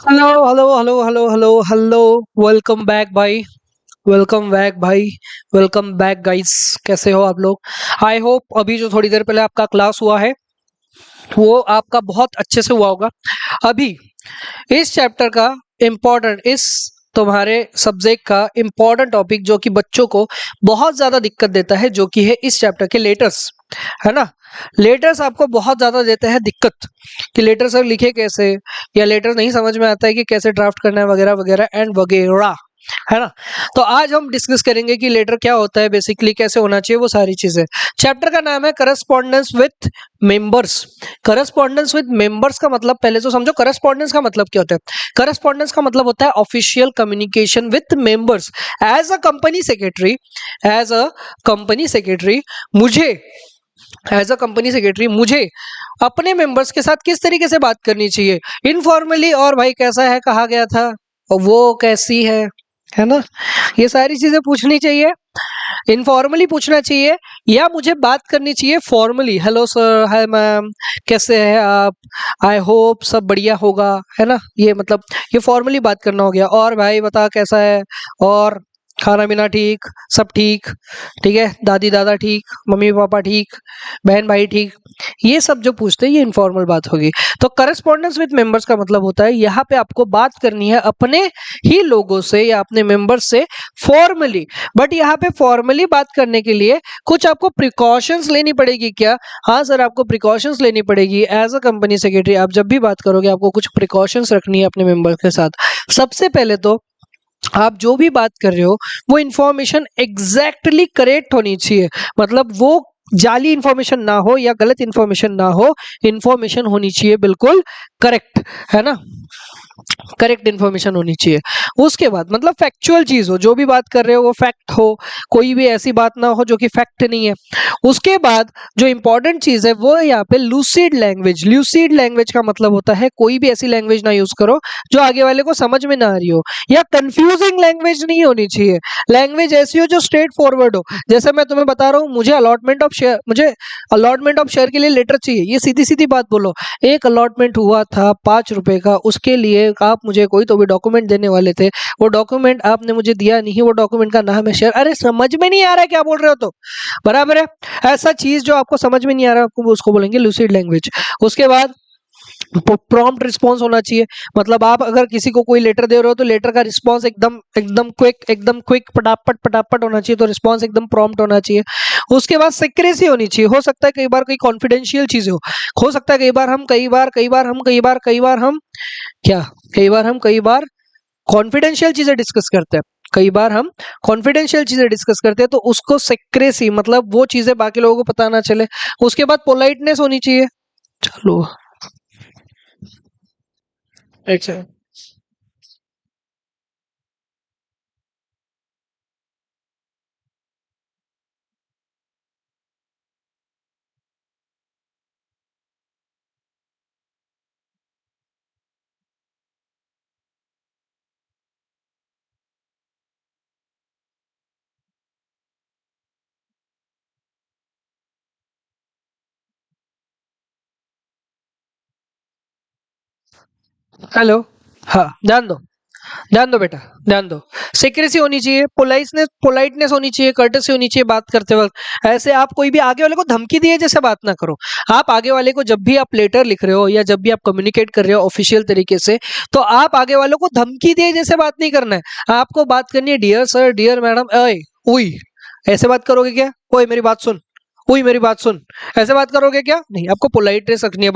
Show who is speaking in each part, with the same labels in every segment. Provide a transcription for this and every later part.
Speaker 1: Hello hello hello hello hello hello. Welcome back भाई। Welcome back भाई। Welcome back guys. कैसे हो आप लोग? आई होप अभी जो थोड़ी देर पहले आपका क्लास हुआ है वो आपका बहुत अच्छे से हुआ होगा। अभी इस चैप्टर का इम्पोर्टेंट इस तुम्हारे सब्जेक्ट का इम्पोर्टेंट टॉपिक जो कि बच्चों को बहुत ज्यादा दिक्कत देता है जो कि है इस चैप्टर के लेटर्स, है ना। लेटर्स आपको बहुत ज्यादा देते हैं दिक्कत कि लेटर सर लिखे कैसे, या लेटर नहीं समझ में आता है कि कैसे ड्राफ्ट करना है वगैरह वगैरह एंड वगैरह, है ना। तो आज हम डिस्कस करेंगे कि लेटर क्या होता है, बेसिकली कैसे होना चाहिए वो सारी चीजें। चैप्टर का नाम है correspondence with members. Correspondence with members का मतलब पहले तो समझो, करस्पॉन्डेंस का मतलब क्या होता है। करस्पॉन्डेंस का मतलब होता है official communication with members. As a company secretary, as a company secretary मुझे एज अ कंपनी सेक्रेटरी मुझे अपने मेंबर्स के साथ किस तरीके से बात करनी चाहिए, इनफॉर्मली, और भाई कैसा है कहा गया था, और वो कैसी है ना। ये सारी चीजें पूछनी चाहिए, इनफॉर्मली पूछना चाहिए, या मुझे बात करनी चाहिए formally. Hello sir, hi ma'am, कैसे हैं आप, आई होप सब बढ़िया होगा, है ना। ये मतलब ये फॉर्मली बात करना हो गया। और भाई बता कैसा है, और खाना पीना ठीक, सब ठीक, ठीक है, दादी दादा ठीक, मम्मी पापा ठीक, बहन भाई ठीक, ये सब जो पूछते हैं ये इनफॉर्मल बात होगी। तो करस्पॉन्डेंस विद मेंबर्स का मतलब होता है यहाँ पे आपको बात करनी है अपने ही लोगों से या अपने मेंबर्स से फॉर्मली। बट यहाँ पे फॉर्मली बात करने के लिए कुछ आपको प्रिकॉशंस लेनी पड़ेगी क्या? हाँ सर, आपको प्रिकॉशंस लेनी पड़ेगी। एज अ कंपनी सेक्रेटरी आप जब भी बात करोगे आपको कुछ प्रिकॉशंस रखनी है अपने मेंबर्स के साथ। सबसे पहले तो आप जो भी बात कर रहे हो वो इंफॉर्मेशन एग्जैक्टली करेक्ट होनी चाहिए। मतलब वो जाली इंफॉर्मेशन ना हो या गलत इंफॉर्मेशन ना हो, इंफॉर्मेशन होनी चाहिए बिल्कुल करेक्ट, है ना। करेक्ट इन्फॉर्मेशन होनी चाहिए। उसके बाद मतलब फैक्चुअल चीज हो, जो भी बात कर रहे हो वो फैक्ट हो, कोई भी ऐसी बात ना हो जो कि फैक्ट नहीं है। उसके बाद जो इंपॉर्टेंट चीज है वो है यहाँ पे लूसिड लैंग्वेज। लूसिड लैंग्वेज का मतलब होता है कोई भी ऐसी लैंग्वेज ना यूज करो जो आगे वाले को समझ में ना आ रही हो, या कंफ्यूजिंग लैंग्वेज नहीं होनी चाहिए। लैंग्वेज ऐसी हो जो स्ट्रेट फॉरवर्ड हो। जैसे मैं तुम्हें बता रहा हूँ, मुझे अलॉटमेंट ऑफ शेयर के लिए लेटर चाहिए, ये सीधी सीधी बात बोलो। एक अलॉटमेंट हुआ था 5 रुपए का, उसके लिए आप मुझे कोई तो भी डॉक्यूमेंट देने वाले थे, वो डॉक्यूमेंट आपने मुझे दिया नहीं, वो डॉक्यूमेंट का नाम है शेयर। अरे समझ में नहीं आ रहा है क्या बोल रहे हो, तो बराबर है। ऐसा चीज जो आपको समझ में नहीं आ रहा आपको उसको बोलेंगे लूसिड लैंग्वेज। उसके बाद प्रॉम्प्ट रिस्पॉन्स होना चाहिए। मतलब आप अगर किसी को कोई लेटर दे रहे हो तो लेटर का रिस्पॉन्स एकदम एकदम क्विक पटापट पटापट होना चाहिए, तो रिस्पॉन्स एकदम प्रॉम्प्ट होना चाहिए। उसके बाद सिक्रेसी होनी चाहिए। हो सकता है कई बार कोई कॉन्फिडेंशियल चीजें हो सकता है कई बार कॉन्फिडेंशियल चीजें डिस्कस करते हैं, कई बार हम कॉन्फिडेंशियल चीजें डिस्कस करते हैं, तो उसको सेक्रेसी मतलब वो चीजें बाकी लोगों को पता ना चले। उसके बाद पोलाइटनेस होनी चाहिए। चलो एक सेकंड। हेलो। हाँ, ध्यान दो बेटा, ध्यान दो। सिक्रेसी होनी चाहिए, पोलाइटनेस होनी चाहिए, कर्टसी होनी चाहिए बात करते वक्त। ऐसे आप कोई भी आगे वाले को धमकी दिए जैसे बात ना करो। आप आगे वाले को जब भी आप लेटर लिख रहे हो या जब भी आप कम्युनिकेट कर रहे हो ऑफिशियल तरीके से, तो आप आगे वालों को धमकी दिए जैसे बात नहीं करना है। आपको बात करनी है डियर सर, डियर मैडम, ओए, उई, ऐसे बात करोगे क्या? ओए मेरी बात सुन, उई मेरी बात सुन, ऐसे बात करोगे क्या? नहीं, आपको पोलाइटनेस रखनी है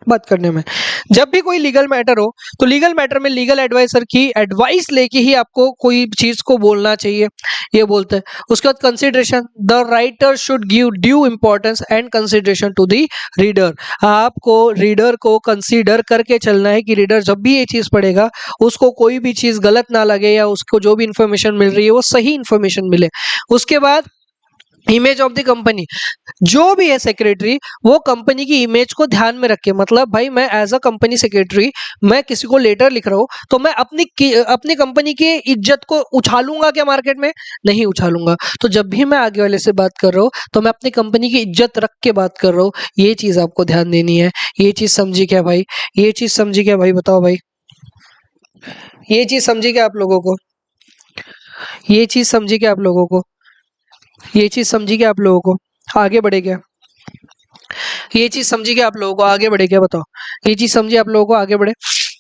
Speaker 1: बात करने में। जब भी कोई लीगल मैटर हो तो लीगल मैटर में लीगल एडवाइजर की एडवाइस लेके ही आपको कोई चीज को बोलना चाहिए, ये बोलते हैं। उसके बाद consideration, the writer should give due importance and consideration to the reader. आपको रीडर को कंसीडर करके चलना है कि रीडर जब भी ये चीज पढ़ेगा उसको कोई भी चीज गलत ना लगे, या उसको जो भी इंफॉर्मेशन मिल रही है वो सही इंफॉर्मेशन मिले। उसके बाद इमेज ऑफ द कंपनी, जो भी है सेक्रेटरी वो कंपनी की इमेज को ध्यान में रखे। मतलब भाई मैं एज अ कंपनी सेक्रेटरी मैं किसी को लेटर लिख रहा हूँ तो मैं अपनी कंपनी की इज्जत को उछालूंगा क्या मार्केट में? नहीं उछालूंगा। तो जब भी मैं आगे वाले से बात कर रहा हूँ तो मैं अपनी कंपनी की इज्जत रख के बात कर रहा हूँ। ये चीज आपको ध्यान देनी है। ये चीज समझी क्या भाई? ये चीज समझी क्या भाई? बताओ भाई। ये चीज समझी क्या आप लोगों को? ये चीज समझी क्या आप लोगों को? ये चीज समझी क्या आप लोगों को? आगे बढ़े क्या? ये चीज समझी क्या आप लोगों को? आगे बढ़े क्या, बताओ? ये चीज समझी आप लोगों को? आगे बढ़े।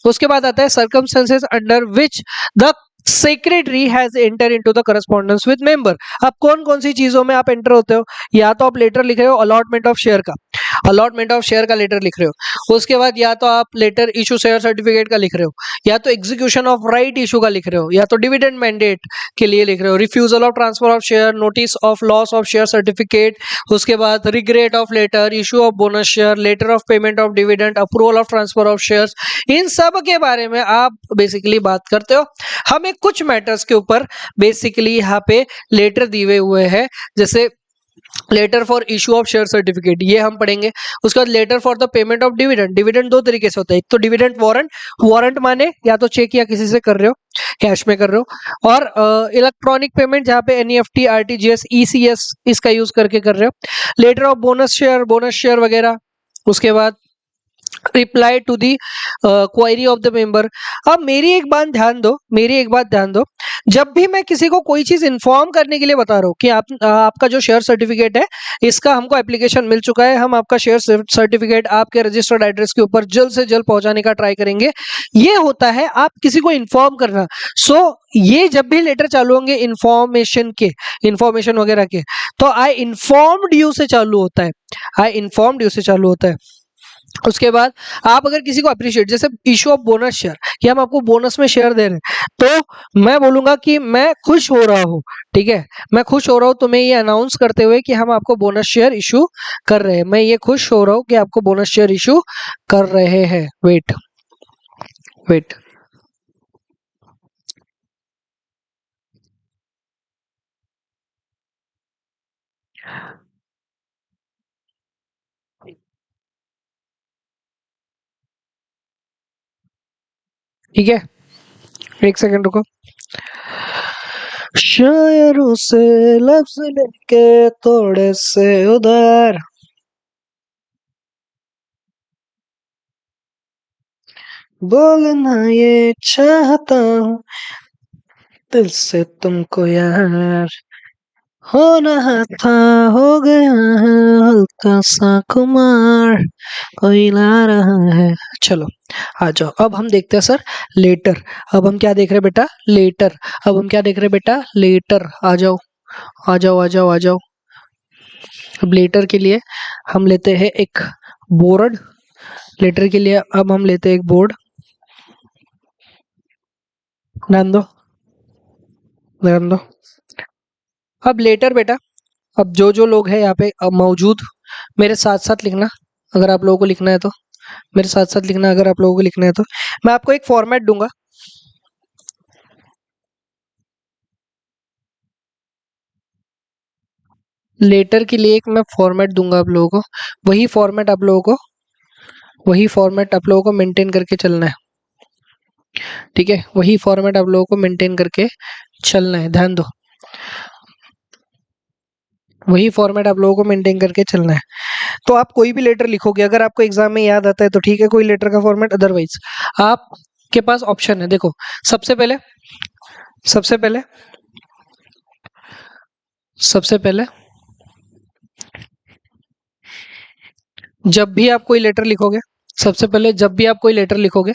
Speaker 1: उसके बाद आता है circumstances under which the secretary has enter into the correspondence with member. अब कौन कौन सी चीजों में आप एंटर होते हो? या तो आप लेटर लिख रहे हो अलॉटमेंट ऑफ शेयर का, अलॉटमेंट ऑफ शेयर का लेटर लिख रहे हो। उसके बाद या तो आप लेटर इशू शेयर सर्टिफिकेट का लिख रहे हो, या तो एग्जीक्यूशन ऑफ राइट इशू का लिख रहे हो, या तो डिविडेंड मैंडेट के लिए लिख रहे हो, refusal of transfer of share, notice of loss of share certificate, उसके बाद regret of letter, issue of bonus share, letter of payment of dividend, approval of transfer of shares. इन सब के बारे में आप बेसिकली बात करते हो। हमें कुछ मैटर्स के ऊपर बेसिकली यहाँ पे लेटर दिए हुए हैं, जैसे letter for issue of share certificate, ये हम पढ़ेंगे। उसके बाद letter for the payment of dividend, dividend दो तरीके से होता है, एक तो डिविडेंड वारंट, वारंट माने या तो चेक या किसी से कर रहे हो, कैश में कर रहे हो, और इलेक्ट्रॉनिक पेमेंट जहां पे एनईएफटी, आरटीजीएस, ईसीएस इसका यूज करके कर रहे हो। लेटर ऑफ बोनस शेयर वगैरह। उसके बाद reply to the query of the member. अब मेरी एक बात ध्यान दो, मेरी एक बात ध्यान दो, जब भी मैं किसी को कोई चीज इन्फॉर्म करने के लिए बता रहा हूँ कि आपका जो शेयर सर्टिफिकेट है इसका हमको एप्लीकेशन मिल चुका है, हम आपका शेयर सर्टिफिकेट आपके रजिस्टर्ड एड्रेस के ऊपर जल्द से जल्द पहुंचाने का ट्राई करेंगे, ये होता है आप किसी को इन्फॉर्म करना। सो ये जब भी लेटर चालू होंगे इन्फॉर्मेशन के, इन्फॉर्मेशन वगैरह के, तो आई इन्फॉर्म्ड यू से चालू होता है, आई इन्फॉर्म्ड यू से चालू होता है। उसके बाद आप अगर किसी को अप्रिशिएट, जैसे इशू ऑफ बोनस शेयर, कि हम आपको बोनस में शेयर दे रहे हैं, तो मैं बोलूंगा कि मैं खुश हो रहा हूँ, ठीक है, मैं खुश हो रहा हूँ तुम्हें ये अनाउंस करते हुए कि हम आपको बोनस शेयर इशू कर रहे हैं, मैं ये खुश हो रहा हूँ कि आपको बोनस शेयर इशू कर रहे हैं। वेट वेट, ठीक है, एक सेकंड रुको। शायरों से लफ्ज लेके थोड़े से उधार, बोलना ये चाहता हूँ दिल से तुमको यार, हो रहा था, हो गया है हल्का सा कुमार, कोई ला रहा है। चलो आ जाओ, अब हम देखते हैं सर लेटर। अब हम क्या देख रहे हैं बेटा? लेटर। अब हम क्या देख रहे हैं बेटा? लेटर। आ जाओ आ जाओ आ जाओ आ जाओ। अब लेटर के लिए हम लेते हैं एक बोर्ड, लेटर के लिए अब हम लेते हैं एक बोर्ड, ध्यान दो, ध्यान दो। अब लेटर बेटा, अब जो जो लोग हैं यहाँ पे अब मौजूद, मेरे साथ साथ लिखना अगर आप लोगों को लिखना है तो, मेरे साथ साथ लिखना अगर आप लोगों को लिखना है तो। मैं आपको एक फॉर्मेट दूंगा, लेटर के लिए एक मैं फॉर्मेट दूंगा आप लोगों को, वही फॉर्मेट आप लोगों को, वही फॉर्मेट आप लोगों को मेंटेन करके चलना है, ठीक है, वही फॉर्मेट आप लोगों को मेंटेन करके चलना है, ध्यान दो, वही फॉर्मेट आप लोगों को मेंटेन करके चलना है। तो आप कोई भी लेटर लिखोगे, अगर आपको एग्जाम में याद आता है तो ठीक है, कोई लेटर का फॉर्मेट, अदरवाइज आपके पास ऑप्शन है। देखो सबसे पहले, सबसे पहले, सबसे पहले जब भी आप कोई लेटर लिखोगे, सबसे पहले जब भी आप कोई लेटर लिखोगे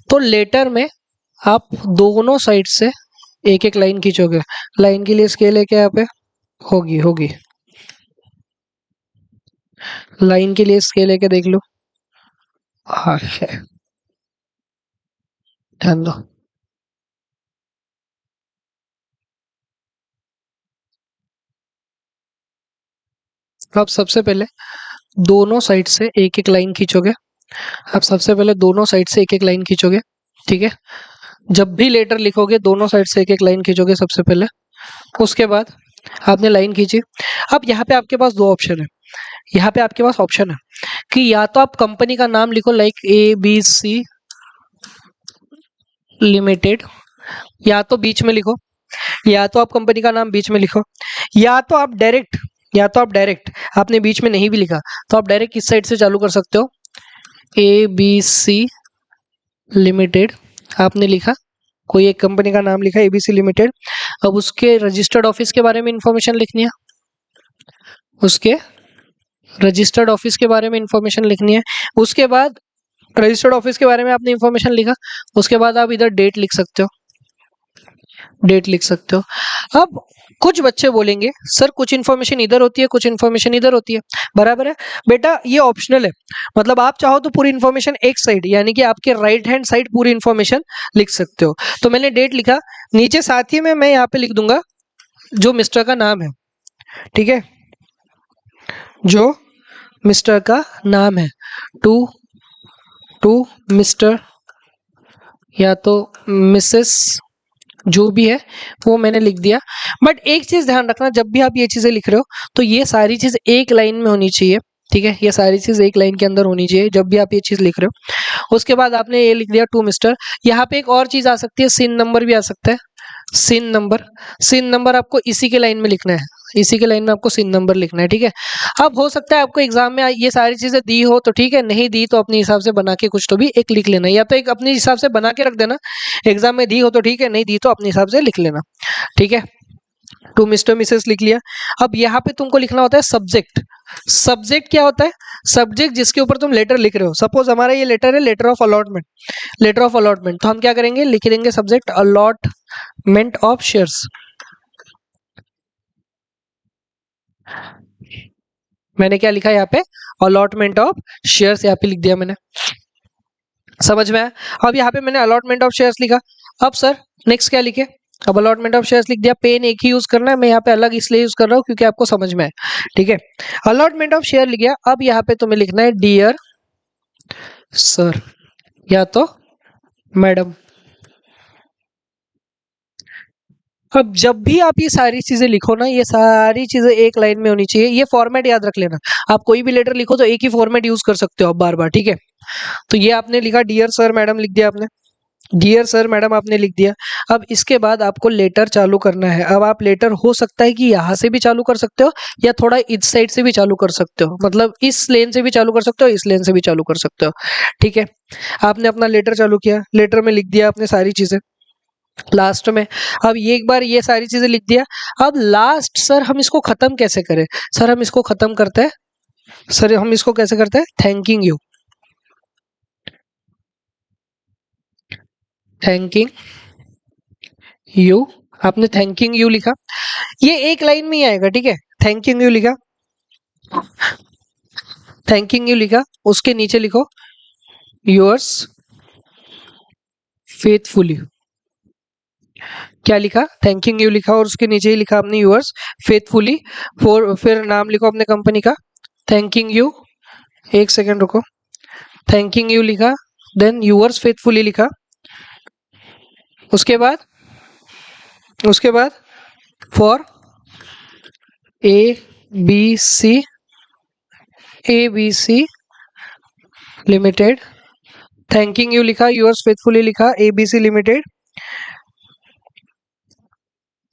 Speaker 1: तो लेटर में आप दोनों साइड से एक एक लाइन खींचोगे। लाइन के लिए स्केल है क्या यहाँ पे? होगी होगी, लाइन के लिए स्केल है क्या देख लो। हाँ है, ध्यान दो। आप सबसे पहले दोनों साइड से एक एक लाइन खींचोगे, आप सबसे पहले दोनों साइड से एक एक लाइन खींचोगे, ठीक है, जब भी लेटर लिखोगे दोनों साइड से एक एक लाइन खींचोगे सबसे पहले। उसके बाद आपने लाइन खींची। अब यहाँ पे आपके पास दो ऑप्शन है, यहाँ पे आपके पास ऑप्शन है कि या तो आप कंपनी का नाम लिखो लाइक ABC लिमिटेड, या तो बीच में लिखो, या तो आप कंपनी का नाम बीच में लिखो, या तो आप डायरेक्ट, या तो आप डायरेक्ट, आपने बीच में नहीं भी लिखा तो आप डायरेक्ट इस साइड से चालू कर सकते हो ABC लिमिटेड, आपने लिखा, कोई एक कंपनी का नाम लिखा एबीसी लिमिटेड। अब उसके रजिस्टर्ड ऑफिस के बारे में इंफॉर्मेशन लिखनी है, उसके रजिस्टर्ड ऑफिस के बारे में इंफॉर्मेशन लिखनी है। उसके बाद रजिस्टर्ड ऑफिस के बारे में आपने इंफॉर्मेशन लिखा, उसके बाद आप इधर डेट लिख सकते हो, डेट लिख सकते हो। अब कुछ बच्चे बोलेंगे सर कुछ इन्फॉर्मेशन इधर होती है, कुछ इन्फॉर्मेशन इधर होती है, बराबर है बेटा, ये ऑप्शनल है। मतलब आप चाहो तो पूरी इन्फॉर्मेशन एक साइड यानी कि आपके राइट हैंड साइड पूरी इन्फॉर्मेशन लिख सकते हो। तो मैंने डेट लिखा, नीचे साथ ही में मैं यहाँ पे लिख दूंगा जो मिस्टर का नाम है, ठीक है, जो मिस्टर का नाम है, टू मिस्टर या तो मिसेस, जो भी है वो मैंने लिख दिया। बट एक चीज ध्यान रखना, जब भी आप ये चीजें लिख रहे हो तो ये सारी चीज एक लाइन में होनी चाहिए, ठीक है, ये सारी चीज एक लाइन के अंदर होनी चाहिए जब भी आप ये चीज लिख रहे हो। उसके बाद आपने ये लिख दिया टू मिस्टर। यहाँ पे एक और चीज आ सकती है, सिन नंबर भी आ सकता है, सिन नंबर। सिन नंबर आपको इसी के लाइन में लिखना है, इसी के लाइन में आपको सिन नंबर लिखना है, ठीक है। अब हो सकता है आपको एग्जाम में ये सारी चीजें दी हो तो ठीक है, नहीं दी तो अपने हिसाब से बना के कुछ तो भी एक लिख लेना, या तो एक अपने हिसाब से बना के रख देना, एग्जाम में दी हो तो ठीक है, नहीं दी तो अपने हिसाब से लिख लेना, ठीक है। टू मिस्टर मिसेस लिख लिया। अब यहाँ पे तुमको लिखना होता है सब्जेक्ट। सब्जेक्ट क्या होता है? सब्जेक्ट जिसके ऊपर तुम लेटर लिख रहे हो। सपोज हमारा ये लेटर है letter of allotment, letter of allotment, तो हम क्या करेंगे, लिख देंगे सब्जेक्ट अलॉटमेंट ऑफ शेयर्स। मैंने क्या लिखा यहाँ पे, अलॉटमेंट ऑफ शेयर्स यहाँ पे लिख दिया मैंने, समझ में आया। अब यहाँ पे मैंने अलॉटमेंट ऑफ शेयर्स लिखा। अब सर नेक्स्ट क्या लिखे, अब अलॉटमेंट ऑफ शेयर्स लिख दिया। पेन एक ही यूज करना है, मैं यहाँ पे अलग इसलिए यूज कर रहा हूँ क्योंकि आपको समझ में आए, ठीक है। अलॉटमेंट ऑफ शेयर लिख गया। अब यहाँ पे तुम्हें लिखना है डियर सर या तो मैडम। अब जब भी आप ये सारी चीजें लिखो ना, ये सारी चीजें एक लाइन में होनी चाहिए। ये फॉर्मेट याद रख लेना, आप कोई भी लेटर लिखो तो एक ही फॉर्मेट यूज कर सकते हो आप बार बार, ठीक है। तो ये आपने लिखा डियर सर मैडम लिख दिया आपने, डियर सर मैडम आपने लिख दिया। अब इसके बाद आपको लेटर चालू करना है। अब आप लेटर हो सकता है कि यहाँ से भी चालू कर सकते हो या थोड़ा इस साइड से भी चालू कर सकते हो, मतलब इस लेन से भी चालू कर सकते हो, इस लेन से भी चालू कर सकते हो, ठीक है। आपने अपना लेटर चालू किया, लेटर में लिख दिया आपने सारी चीजें लास्ट में। अब ये एक बार ये सारी चीजें लिख दिया। अब लास्ट सर हम इसको खत्म कैसे करें, सर हम इसको खत्म करते हैं, सर हम इसको कैसे करते हैं, थैंकिंग यू, थैंकिंग यू। आपने थैंकिंग यू लिखा, ये एक लाइन में ही आएगा, ठीक है। थैंकिंग यू लिखा, थैंकिंग यू लिखा, उसके नीचे लिखो योर्स फेथफुली। क्या लिखा, थैंकिंग यू लिखा और उसके नीचे ही लिखा आपने योर्स फेथफुली। फिर नाम लिखो अपने कंपनी का, थैंकिंग यू, एक सेकेंड रुको, थैंकिंग यू लिखा, देन योर्स फेथफुली लिखा। उसके बाद for ABC limited, thanking you लिखा, योर्स फेथफुली लिखा, ABC लिमिटेड,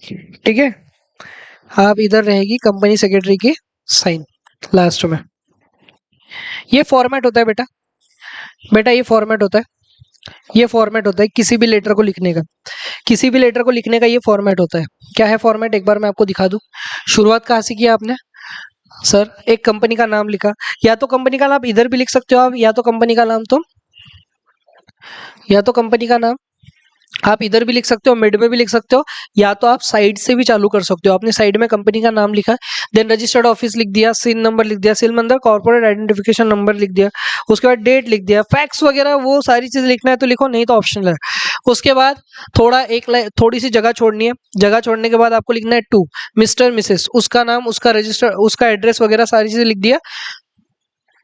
Speaker 1: ठीक है। आप इधर रहेगी कंपनी सेक्रेटरी की साइन लास्ट में। ये फॉर्मेट होता है बेटा, बेटा ये फॉर्मेट होता है, ये फॉर्मेट होता है किसी भी लेटर को लिखने का, किसी भी लेटर को लिखने का ये फॉर्मेट होता है। क्या है फॉर्मेट, एक बार मैं आपको दिखा दूं। शुरुआत कहाँ से किया आपने, सर एक कंपनी का नाम लिखा, या तो कंपनी का नाम इधर भी लिख सकते हो आप, या तो कंपनी का नाम तुम, या तो कंपनी का नाम आप इधर भी लिख सकते हो, मिड में भी लिख सकते हो, या तो आप साइड से भी चालू कर सकते हो। आपने साइड में कंपनी का नाम लिखा, देन रजिस्टर्ड ऑफिस लिख दिया, सिन नंबर लिख दिया, सिन नंबर कॉर्पोरेट आइडेंटिफिकेशन नंबर लिख दिया, उसके बाद डेट लिख दिया, फैक्स वगैरह वो सारी चीज लिखना है तो लिखो, नहीं तो ऑप्शनल है। उसके बाद थोड़ी सी जगह छोड़नी है, जगह छोड़ने के बाद आपको लिखना है टू मिस्टर मिसेस, उसका नाम, उसका रजिस्टर, उसका एड्रेस वगैरह सारी चीजें लिख दिया।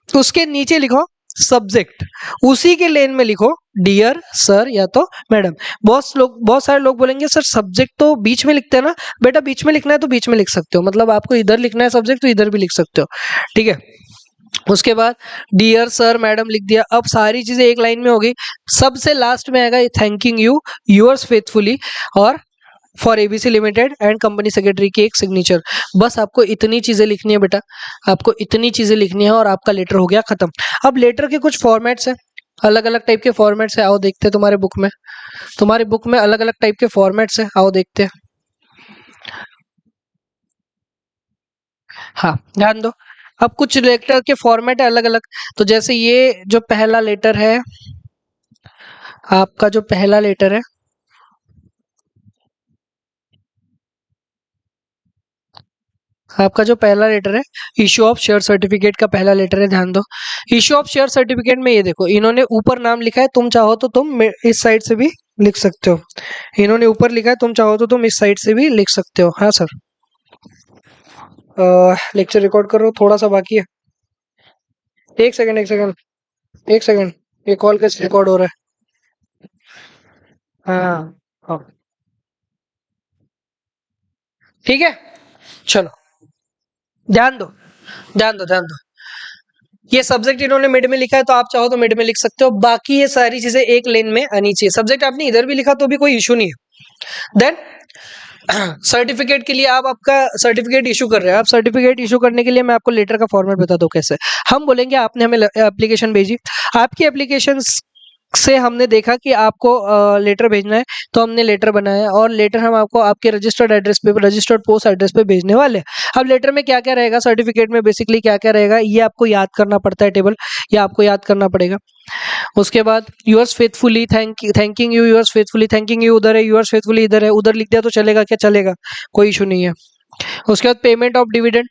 Speaker 1: उसके नीचे लिखो सब्जेक्ट, उसी के लेन में लिखो डियर सर या तो मैडम। बहुत सारे लोग बोलेंगे सर सब्जेक्ट तो बीच में लिखते हैं ना, बेटा बीच में लिखना है तो बीच में लिख सकते हो, मतलब आपको इधर लिखना है सब्जेक्ट तो इधर भी लिख सकते हो, ठीक है। उसके बाद डियर सर मैडम लिख दिया। अब सारी चीजें एक लाइन में हो गई। सबसे लास्ट में आएगा थैंकिंग यू, योर्स फेथफुली और for ABC limited and company secretary की एक सिग्नेचर। बस आपको इतनी चीजें लिखनी है बेटा, आपको इतनी चीजें लिखनी है और आपका लेटर हो गया खत्म। अब लेटर के कुछ फॉर्मेट्स हैं, अलग अलग टाइप के फॉर्मेट्स है, आओ देखते हैं तुम्हारे बुक में। तुम्हारी बुक में अलग अलग टाइप के फॉर्मेट्स है, आओ देखते हैं। हाँ, ध्यान दो। अब कुछ लेटर के फॉर्मेट है अलग अलग। तो जैसे ये जो पहला लेटर है, आपका जो पहला लेटर है, आपका जो पहला लेटर है, इश्यू ऑफ शेयर सर्टिफिकेट का पहला लेटर है, ध्यान दो। इश्यू ऑफ शेयर सर्टिफिकेट में ये देखो, इन्होंने ऊपर नाम लिखा है, तुम चाहो तो तुम इस साइड से भी लिख सकते हो। इन्होंने ऊपर लिखा है, तुम चाहो तो तुम इस साइड से भी लिख सकते हो। हाँ सर। लेक्चर रिकॉर्ड कर रहा हूँ, थोड़ा सा बाकी है। एक सेकंड, एक सेकंड, एक सेकंड। ये कॉल कैसे रिकॉर्ड हो रहा है? हाँ हाँ, ठीक है, चलो। ध्यान दो, ध्यान दो, ध्यान दो। ये सब्जेक्ट इन्होंने मिड में लिखा है, तो आप चाहो तो मिड में लिख सकते हो। बाकी ये सारी चीजें एक लेन में आनी चाहिए। सब्जेक्ट आपने इधर भी लिखा तो भी कोई इशू नहीं है। देन सर्टिफिकेट के लिए आप आपका सर्टिफिकेट इशू कर रहे हैं। आप सर्टिफिकेट इशू करने के लिए मैं आपको लेटर का फॉर्मेट बता दूं कैसे। हम बोलेंगे आपने हमें एप्लीकेशन भेजी, आपकी एप्लीकेशन से हमने देखा कि आपको लेटर भेजना है, तो हमने लेटर बनाया और लेटर हम आपको आपके रजिस्टर्ड एड्रेस पे, रजिस्टर्ड पोस्ट एड्रेस पे भेजने वाले हैं। अब लेटर में क्या क्या रहेगा, सर्टिफिकेट में बेसिकली क्या क्या रहेगा, ये आपको याद करना पड़ता है टेबल, ये आपको याद करना पड़ेगा। उसके बाद yours faithfully thanking you, yours faithfully thanking you उधर है, यूअर्स फेथफुली इधर है, उधर लिख दिया तो चलेगा क्या? चलेगा, कोई इशू नहीं है। उसके बाद पेमेंट ऑफ डिविडेंड,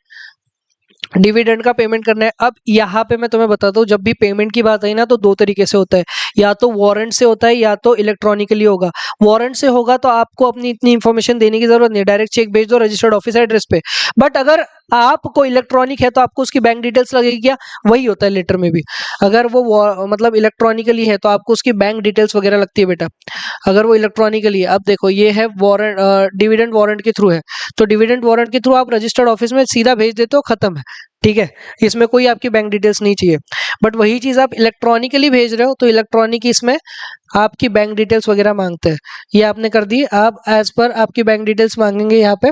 Speaker 1: डिविडेंड का पेमेंट करना है। अब यहाँ पे मैं तुम्हें बताता हूँ, जब भी पेमेंट की बात आई ना, तो दो तरीके से होता है, या तो वारंट से होता है या तो इलेक्ट्रॉनिकली होगा। वारंट से होगा तो आपको अपनी इतनी इन्फॉर्मेशन देने की जरूरत नहीं है, डायरेक्ट चेक भेज दो रजिस्टर्ड ऑफिस एड्रेस पे। बट अगर आपको इलेक्ट्रॉनिक है तो आपको उसकी बैंक डिटेल्स लगेगी क्या? वही होता है लेटर में भी। अगर वो मतलब इलेक्ट्रॉनिकली है तो आपको उसकी बैंक डिटेल्स वगैरह लगती है बेटा, अगर वो इलेक्ट्रॉनिकली है। अब देखो ये है वारंट, डिविडेंड वारंट के थ्रू है, तो डिविडेंड वारंट के थ्रू आप रजिस्टर्ड ऑफिस में सीधा भेज देते हो, खत्म है, ठीक है। इसमें कोई आपकी बैंक डिटेल्स नहीं चाहिए। बट वही चीज आप इलेक्ट्रॉनिकली भेज रहे हो तो इलेक्ट्रॉनिक इसमें आपकी बैंक डिटेल्स वगैरह मांगते हैं। ये आपने कर दी, आप एज पर आपकी बैंक डिटेल्स मांगेंगे यहाँ पे,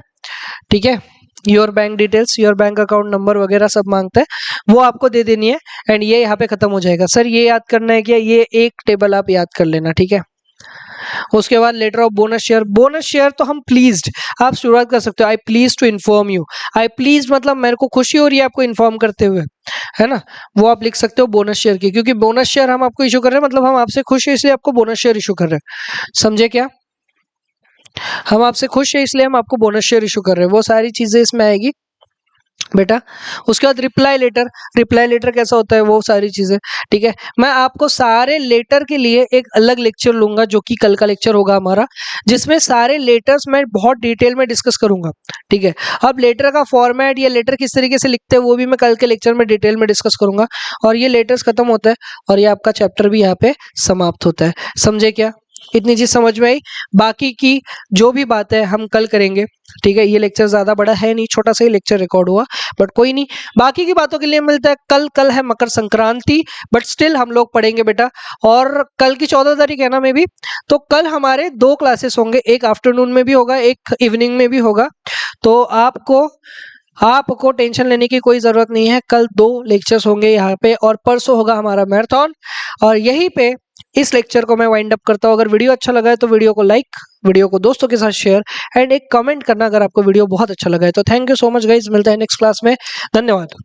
Speaker 1: ठीक है। Your bank details, your bank account number वगैरह सब मांगता है, वो आपको दे देनी है। एंड ये यहाँ पे खत्म हो जाएगा। सर ये याद करना है क्या? ये एक टेबल आप याद कर लेना, ठीक है। उसके बाद letter of bonus share, bonus share तो हम प्लीज्ड, आप शुरुआत कर सकते हो, I please to inform you. I please मतलब मेरे को खुशी हो रही है आपको इन्फॉर्म करते हुए, है ना, वो आप लिख सकते हो बोनस शेयर की, क्योंकि बोनस शेयर हम आपको इशू कर रहे हैं, मतलब हम आपसे खुश है इसलिए आपको बोनस शेयर इशू कर रहे हैं, समझे क्या? हम आपसे खुश है इसलिए हम आपको बोनस शेयर इशू कर रहे हैं, वो सारी चीजें इसमें आएगी बेटा। उसके बाद रिप्लाई लेटर, रिप्लाई लेटर कैसा होता है, वो सारी चीजें, ठीक है। मैं आपको सारे लेटर के लिए एक अलग लेक्चर लूंगा, जो कि कल का लेक्चर होगा हमारा, जिसमें सारे लेटर्स मैं बहुत डिटेल में डिस्कस करूंगा, ठीक है। अब लेटर का फॉर्मेट या लेटर किस तरीके से लिखते हैं वो भी मैं कल के लेक्चर में डिटेल में डिस्कस करूंगा। और ये लेटर्स खत्म होता है और ये आपका चैप्टर भी यहाँ पे समाप्त होता है, समझे क्या? इतनी चीज समझ में आई? बाकी की जो भी बात है हम कल करेंगे, ठीक है। ये लेक्चर ज्यादा बड़ा है नहीं, छोटा सा ही लेक्चर रिकॉर्ड हुआ, बट कोई नहीं। बाकी की बातों के लिए मिलता है कल। कल है मकर संक्रांति, बट स्टिल हम लोग पढ़ेंगे बेटा। और कल की 14 तारीख है ना मे भी, तो कल हमारे दो क्लासेस होंगे, एक आफ्टरनून में भी होगा, एक इवनिंग में भी होगा। तो आपको टेंशन लेने की कोई जरूरत नहीं है, कल दो लेक्चर्स होंगे यहाँ पे, और परसों होगा हमारा मैराथन। और यहीं पे इस लेक्चर को मैं वाइंड अप करता हूँ। अगर वीडियो अच्छा लगा है तो वीडियो को लाइक, वीडियो को दोस्तों के साथ शेयर, एंड एक कमेंट करना अगर आपको वीडियो बहुत अच्छा लगा है तो। Thank you so much guys, मिलता है नेक्स्ट क्लास में, धन्यवाद।